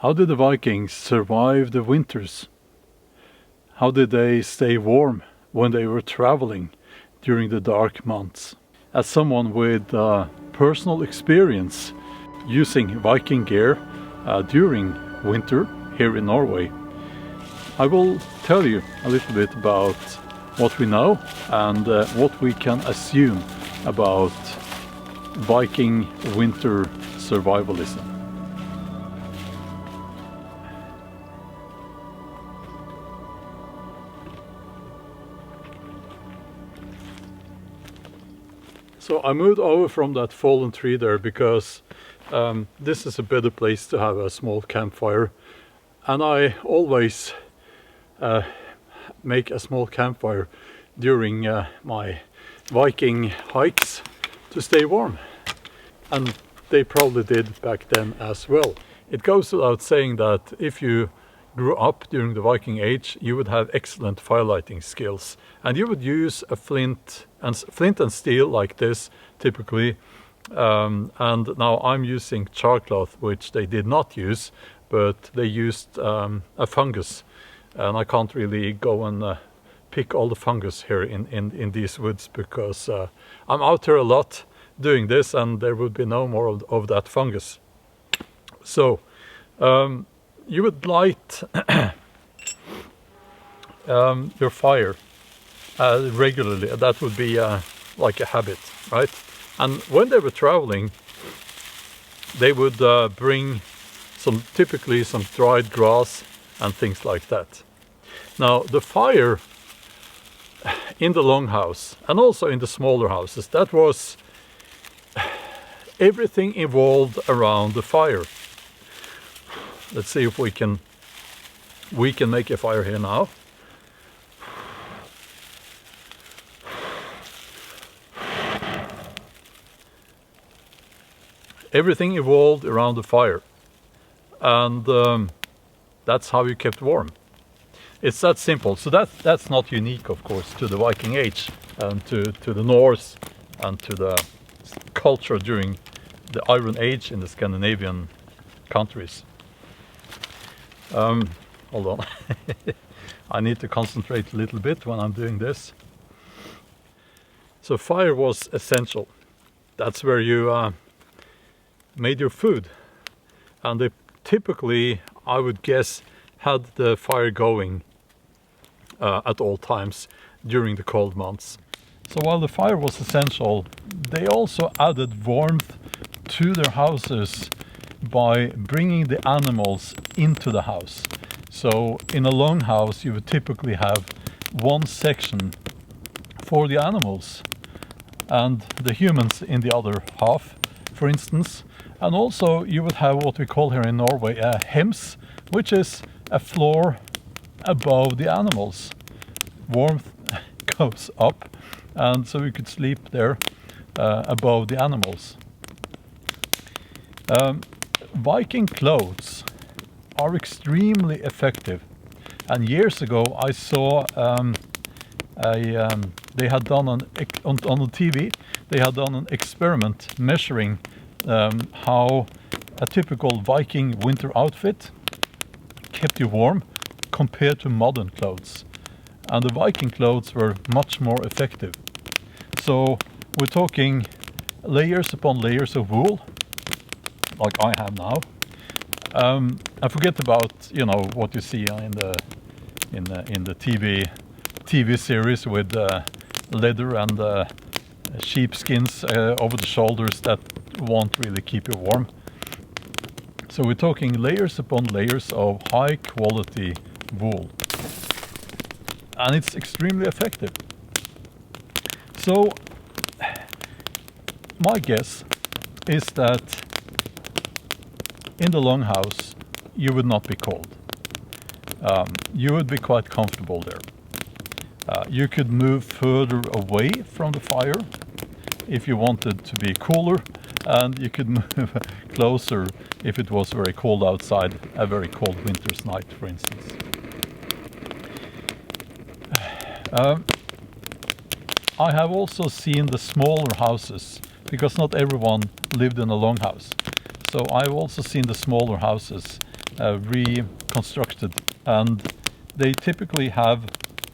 How did the Vikings survive the winters? How did they stay warm when they were traveling during the dark months? As someone with personal experience using Viking gear during winter here in Norway, I will tell you a little bit about what we know and what we can assume about Viking winter survivalism. So I moved over from that fallen tree there because this is a better place to have a small campfire, and I always make a small campfire during my Viking hikes to stay warm, and they probably did back then as well. It goes without saying that if you grew up during the Viking Age, you would have excellent firelighting skills, and you would use a flint and steel like this typically, and now I'm using charcloth, which they did not use, but they used a fungus, and I can't really go and pick all the fungus here in these woods because I'm out here a lot doing this and there would be no more of that fungus. So you would light your fire regularly. That would be like a habit, right? And when they were traveling, they would bring typically some dried grass and things like that. Now the fire in the longhouse and also in the smaller houses, that was everything evolved around the fire. Let's see if we can make a fire here now. Everything evolved around the fire, and that's how you kept warm. It's that simple. So that's not unique, of course, to the Viking Age and to the Norse and to the culture during the Iron Age in the Scandinavian countries. Hold on. I need to concentrate a little bit when I'm doing this. So fire was essential. That's where you made your food, and they typically, I would guess, had the fire going at all times during the cold months. So while the fire was essential, they also added warmth to their houses by bringing the animals into the house. So in a longhouse you would typically have one section for the animals and the humans in the other half, for instance. And also you would have what we call here in Norway a hems, which is a floor above the animals. Warmth goes up, and so you could sleep there above the animals. Viking clothes are extremely effective, and years ago I saw they had done on the TV. They had done an experiment measuring how a typical Viking winter outfit kept you warm compared to modern clothes, and the Viking clothes were much more effective. So we're talking layers upon layers of wool, like I have now. I forget about what you see in the TV series with leather and sheepskins over the shoulders that won't really keep you warm. So we're talking layers upon layers of high quality wool, and it's extremely effective. So my guess is that in the longhouse you would not be cold. You would be quite comfortable there. You could move further away from the fire if you wanted to be cooler, and you could move closer if it was very cold outside, a very cold winter's night, for instance. I have also seen the smaller houses, because not everyone lived in a longhouse. So I've also seen the smaller houses reconstructed, and they typically have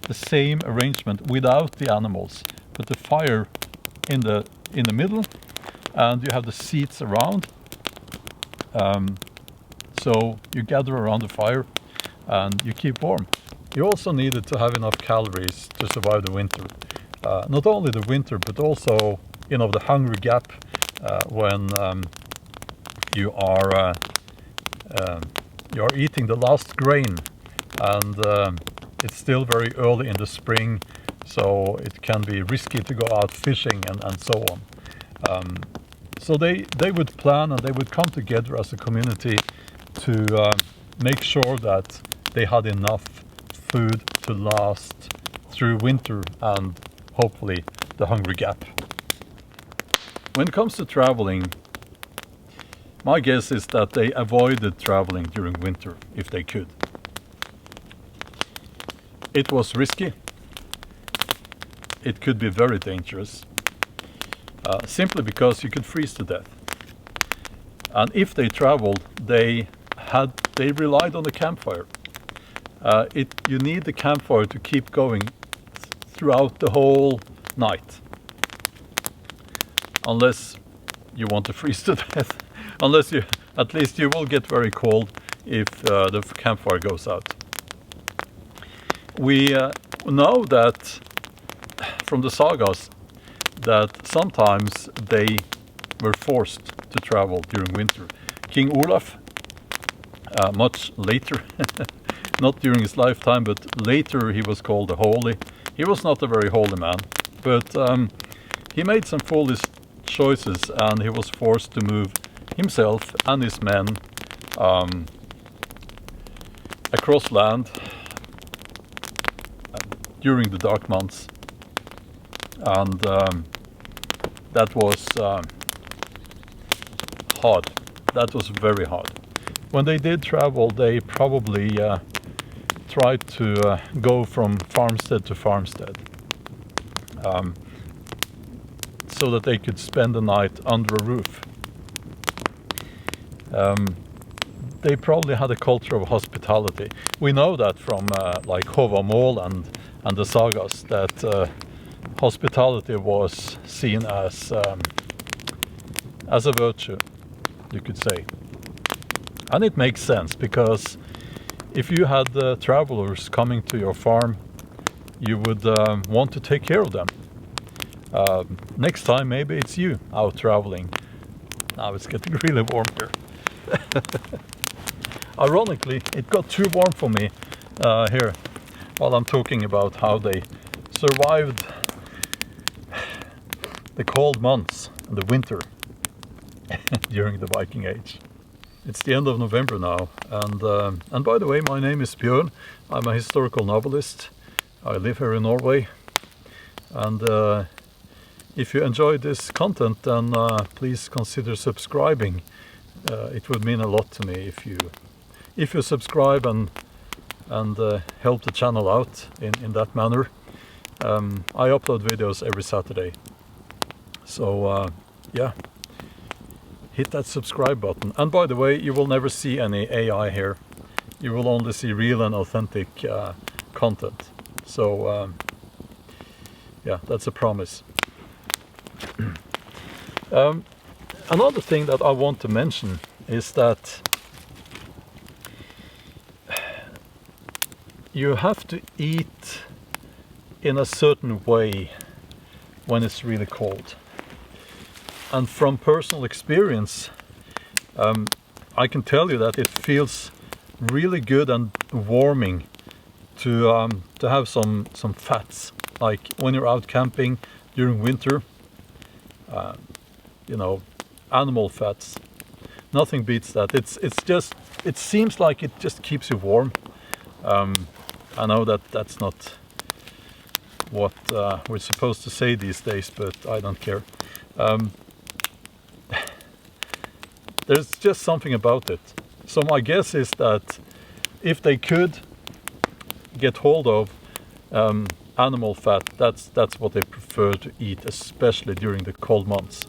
the same arrangement without the animals, but the fire in the middle, and you have the seats around. So you gather around the fire and you keep warm. You also needed to have enough calories to survive the winter. Not only the winter, but also, you know, the hungry gap when you are eating the last grain, and it's still very early in the spring, so it can be risky to go out fishing and so on. So they would plan, and they would come together as a community to make sure that they had enough food to last through winter and hopefully the hungry gap. When it comes to traveling, my guess is that they avoided traveling during winter if they could. It was risky. It could be very dangerous, simply because you could freeze to death. And if they traveled, they relied on the campfire. You need the campfire to keep going throughout the whole night, unless you want to freeze to death. At least you will get very cold if the campfire goes out. We know that from the sagas that sometimes they were forced to travel during winter. King Olaf, much later, not during his lifetime, but later, he was called the Holy. He was not a very holy man, but he made some foolish choices, and he was forced to move himself and his men across land during the dark months, and that was hard. That was very hard. When they did travel, they probably tried to go from farmstead to farmstead, so that they could spend the night under a roof. They probably had a culture of hospitality. We know that from like Håvard Mål and the sagas, that hospitality was seen as a virtue, you could say. And it makes sense, because if you had travelers coming to your farm, you would want to take care of them. Next time, maybe it's you out traveling. Now it's getting really warm here. Ironically, it got too warm for me here while I'm talking about how they survived the cold months and the winter during the Viking Age. It's the end of November now, and by the way, my name is Bjorn. I'm a historical novelist. I live here in Norway, and if you enjoyed this content, then please consider subscribing. It would mean a lot to me if you subscribe and help the channel out in that manner. I upload videos every Saturday, so yeah, hit that subscribe button. And by the way, you will never see any AI here. You will only see real and authentic content. So yeah, that's a promise. Another thing that I want to mention is that you have to eat in a certain way when it's really cold. And from personal experience, I can tell you that it feels really good and warming to have some fats. Like when you're out camping during winter, you know, animal fats. Nothing beats that. It seems like it just keeps you warm. I know that that's not what we're supposed to say these days, but I don't care. There's just something about it. So my guess is that if they could get hold of animal fat, that's what they prefer to eat, especially during the cold months.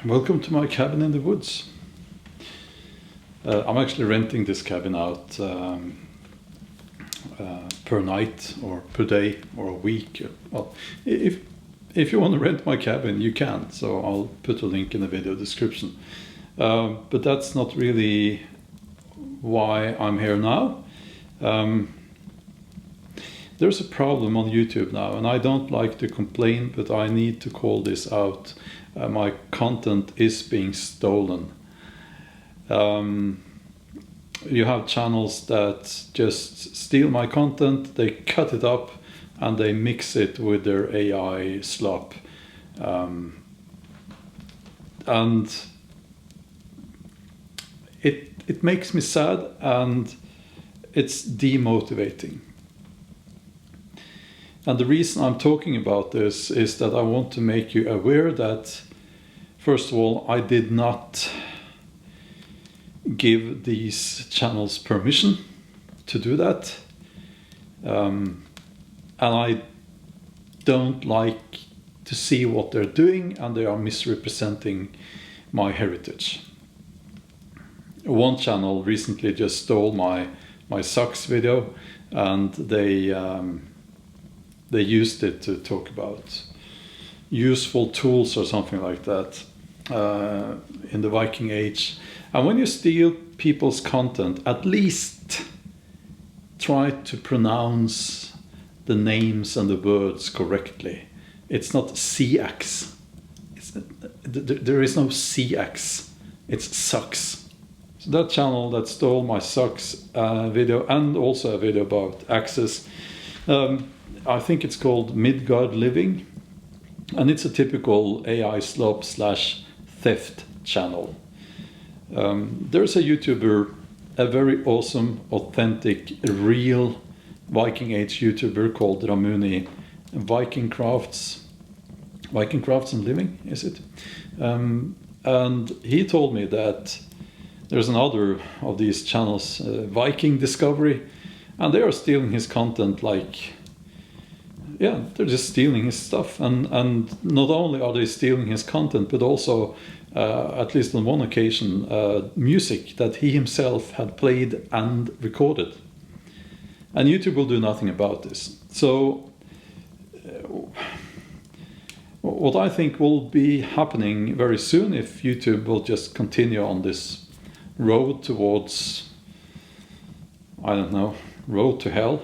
Welcome to my cabin in the woods. I'm actually renting this cabin out per night or per day or a week. Well, if you want to rent my cabin, you can. So I'll put a link in the video description. But that's not really why I'm here now. There's a problem on YouTube now, and I don't like to complain, but I need to call this out. My content is being stolen. You have channels that just steal my content, they cut it up, and they mix it with their AI slop. And it makes me sad, and it's demotivating. And the reason I'm talking about this is that I want to make you aware that, first of all, I did not give these channels permission to do that. And I don't like to see what they're doing, and they are misrepresenting my heritage. One channel recently just stole my socks video, and they used it to talk about useful tools or something like that in the Viking Age. And when you steal people's content, at least try to pronounce the names and the words correctly. It's not CX. There is no CX. It's sucks. So that channel that stole my socks video, and also a video about access, I think it's called Midgard Living, and it's a typical AI slop / theft channel. There's a YouTuber, a very awesome, authentic, real Viking Age YouTuber called Ramuni, Viking Crafts and Living, is it? And he told me that there's another of these channels, Viking Discovery, and they are stealing his content like... Yeah, they're just stealing his stuff, and not only are they stealing his content, but also, at least on one occasion, music that he himself had played and recorded. And YouTube will do nothing about this. So, what I think will be happening very soon, if YouTube will just continue on this road towards, I don't know, road to hell.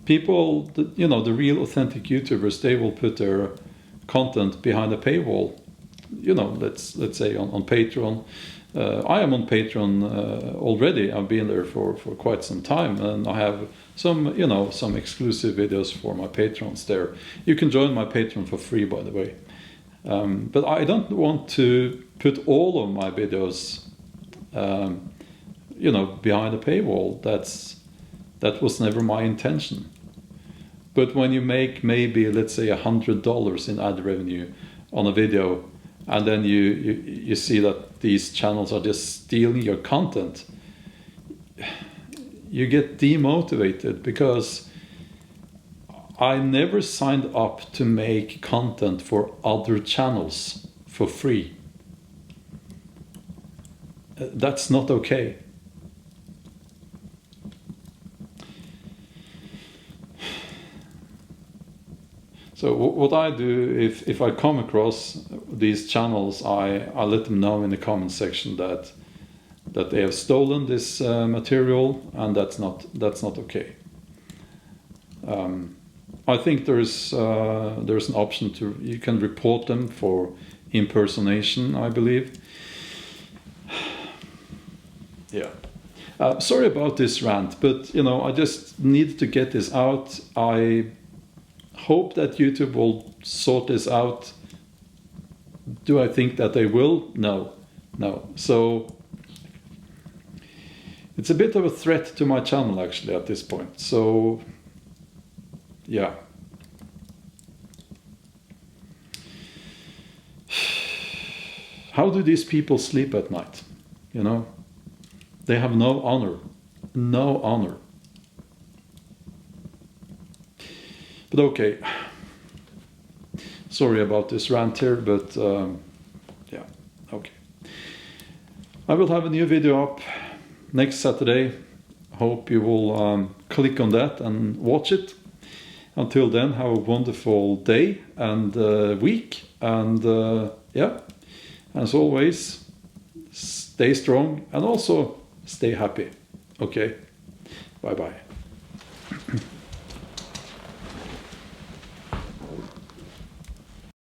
People, the real authentic YouTubers, they will put their content behind a paywall. Let's say on Patreon. I am on Patreon already. I've been there for quite some time, and I have some exclusive videos for my patrons there. You can join my Patreon for free, by the way. But I don't want to put all of my videos, behind a paywall. That was never my intention. But when you make maybe, let's say, $100 in ad revenue on a video, and then you see that these channels are just stealing your content, you get demotivated, because I never signed up to make content for other channels for free. That's not okay. So what I do, if I come across these channels, I let them know in the comment section that they have stolen this material, and that's not okay. I think there's an option you can report them for impersonation, I believe. Yeah. Sorry about this rant, but I just needed to get this out. I hope that YouTube will sort this out. Do I think that they will? No. So it's a bit of a threat to my channel, actually, at this point. So yeah. How do these people sleep at night? They have no honor. But okay, sorry about this rant here, but I will have a new video up next Saturday. Hope you will click on that and watch it. Until then, have a wonderful day and week. And yeah, as always, stay strong and also stay happy. Okay, bye-bye.